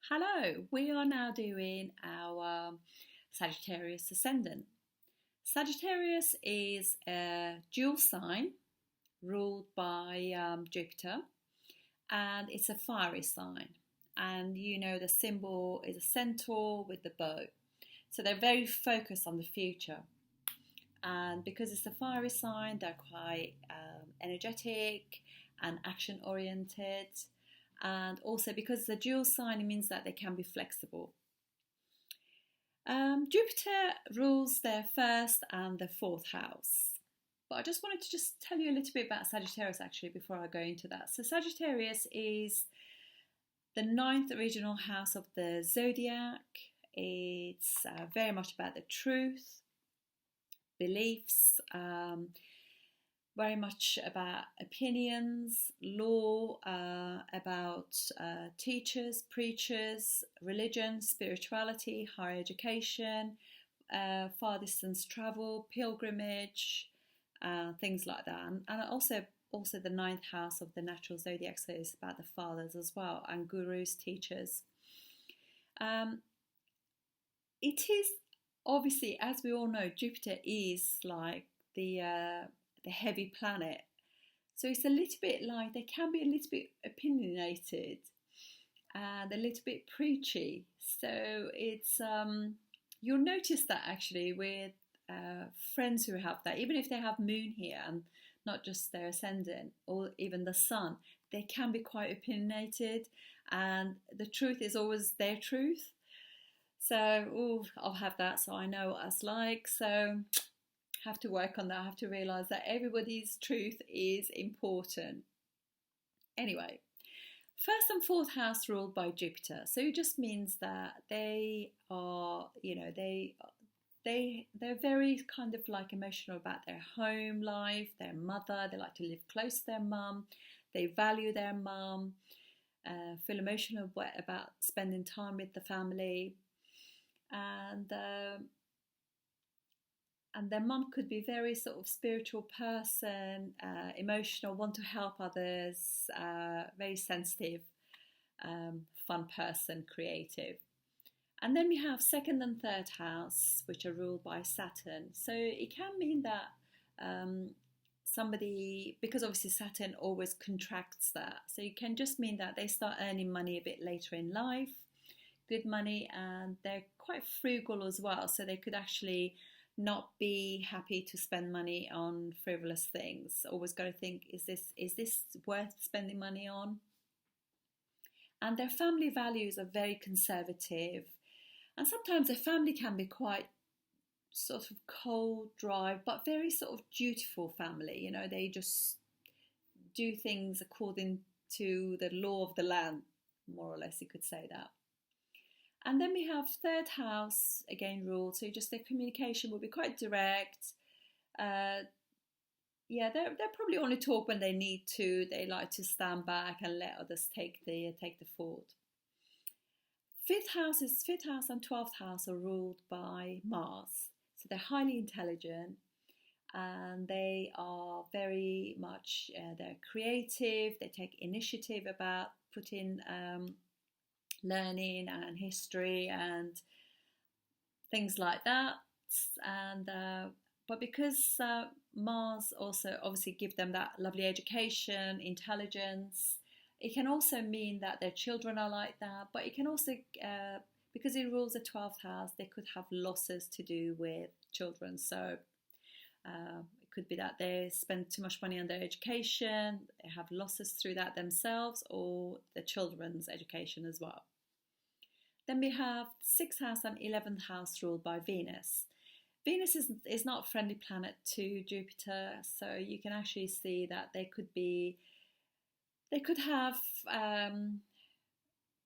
Hello, we are now doing our Sagittarius Ascendant. Sagittarius is a dual sign ruled by Jupiter, and it's a fiery sign. And you know the symbol is a centaur with the bow. So they're very focused on the future. And because it's a fiery sign, they're quite energetic and action oriented. And also because it's a dual sign, it means that they can be flexible. Jupiter rules their first and the fourth house. But I just wanted to tell you a little bit about Sagittarius actually before I go into that. So Sagittarius is the ninth original house of the zodiac. It's very much about the truth, beliefs, very much about opinions, law, about teachers, preachers, religion, spirituality, higher education, far distance travel, pilgrimage, things like that. And also the ninth house of the natural zodiac, so it's about the fathers as well, and gurus, teachers. It is obviously, as we all know, Jupiter is like the heavy planet, so it's a little bit like they can be a little bit opinionated and a little bit preachy. So it's you'll notice that actually with friends who have that, even if they have moon here and not just their ascendant or even the sun, they can be quite opinionated, and the truth is always their truth. So I'll have that, so I know what that's like. So have to work on that. I have to realize that everybody's truth is important. Anyway, first and fourth house ruled by Jupiter, so it just means that they are, they're very kind of like emotional about their home life, their mother. They like to live close to their mum. They value their mum, feel emotional about spending time with the family, and their mum could be very sort of spiritual person, emotional, want to help others, very sensitive, fun person, creative. And then we have second and third house, which are ruled by Saturn. So it can mean that somebody, because obviously Saturn always contracts that, so it can just mean that they start earning money a bit later in life, good money, and they're quite frugal as well. So they could actually not be happy to spend money on frivolous things. Always got to think, is this worth spending money on? And their family values are very conservative, and sometimes their family can be quite sort of cold, dry, but very sort of dutiful family. You know, they just do things according to the law of the land, more or less, you could say that. And then we have third house, again ruled, so just their communication will be quite direct. They're probably only talk when they need to. They like to stand back and let others take the fort. Fifth house and 12th house are ruled by Mars, so they're highly intelligent, and they are very much they're creative. They take initiative about putting learning and history and things like that. And but because Mars also obviously give them that lovely education, intelligence, it can also mean that their children are like that. But it can also, because it rules the 12th house, they could have losses to do with children. So it could be that they spend too much money on their education, they have losses through that themselves, or the children's education as well. Then we have 6th house and 11th house ruled by Venus. Venus is not a friendly planet to Jupiter, so you can actually see that they could have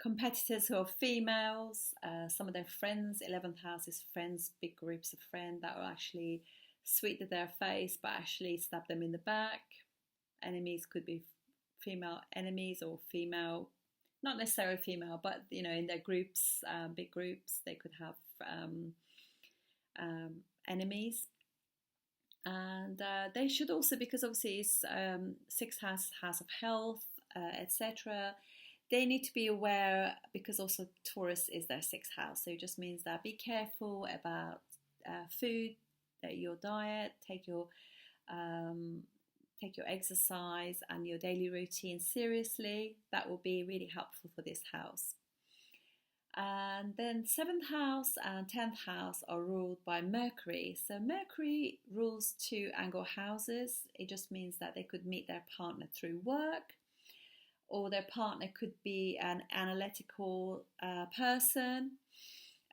competitors who are females. Some of their friends, 11th house is friends, big groups of friends that will actually sweet to their face but actually stab them in the back. Enemies could be female enemies or female, not necessarily female, but in their groups, big groups, they could have enemies. And they should also, because obviously it's sixth house of health, etc., they need to be aware, because also Taurus is their sixth house, so it just means that be careful about food, your diet, take your exercise and your daily routine seriously. That will be really helpful for this house. And then 7th house and 10th house are ruled by Mercury. So Mercury rules 2 angle houses. It just means that they could meet their partner through work, or their partner could be an analytical person.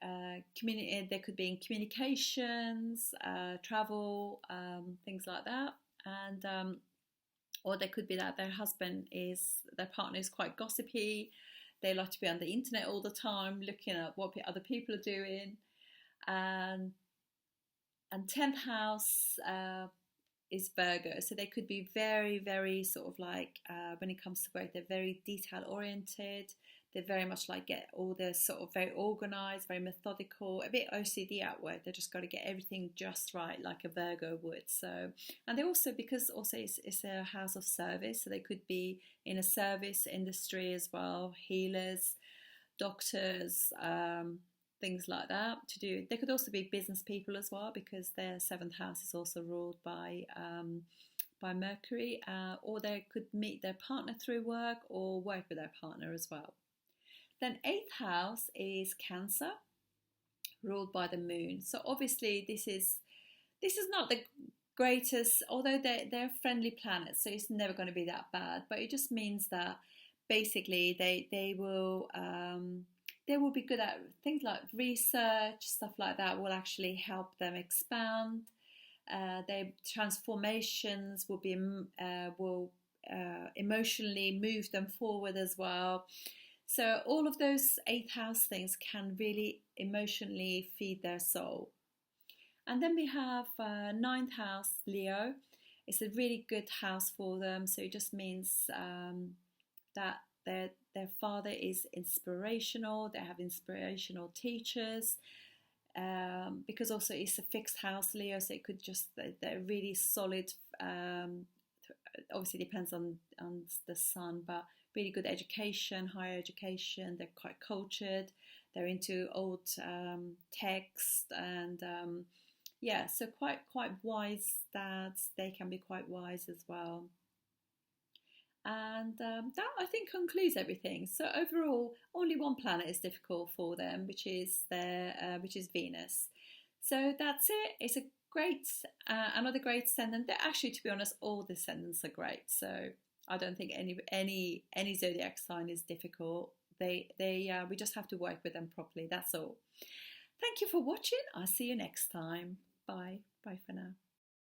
They could be in communications, travel, things like that. And or they could be that their partner is quite gossipy. They like to be on the internet all the time, looking at what other people are doing. And 10th house is Virgo, so they could be very, very sort of like, when it comes to work, they're very detail oriented. They very much like get all the sort of very organized, very methodical, a bit OCD at work. They just got to get everything just right, like a Virgo would. So, and they also, because also it's a house of service, so they could be in a service industry as well, healers, doctors, things like that. They could also be business people as well, because their 7th house is also ruled by Mercury, or they could meet their partner through work or work with their partner as well. Then 8th house is Cancer, ruled by the moon. So obviously this is not the greatest, although they're friendly planets, so it's never going to be that bad. But it just means that basically they will be good at things like research, stuff like that will actually help them expand. Their transformations will emotionally move them forward as well. So all of those 8th house things can really emotionally feed their soul. And then we have 9th house, Leo. It's a really good house for them. So it just means that their father is inspirational. They have inspirational teachers. Because also it's a fixed house, Leo, so it could just, they're really solid. Obviously depends on the sun, but really good education, higher education. They're quite cultured. They're into old text, and so quite wise dads. They can be quite wise as well. And that, I think, concludes everything. So overall, only one planet is difficult for them, which is Venus. So that's it. It's a great, another great ascendant. They're actually, to be honest, all the ascendants are great. So I don't think any zodiac sign is difficult. We just have to work with them properly. That's all. Thank you for watching. I'll see you next time. Bye. Bye for now.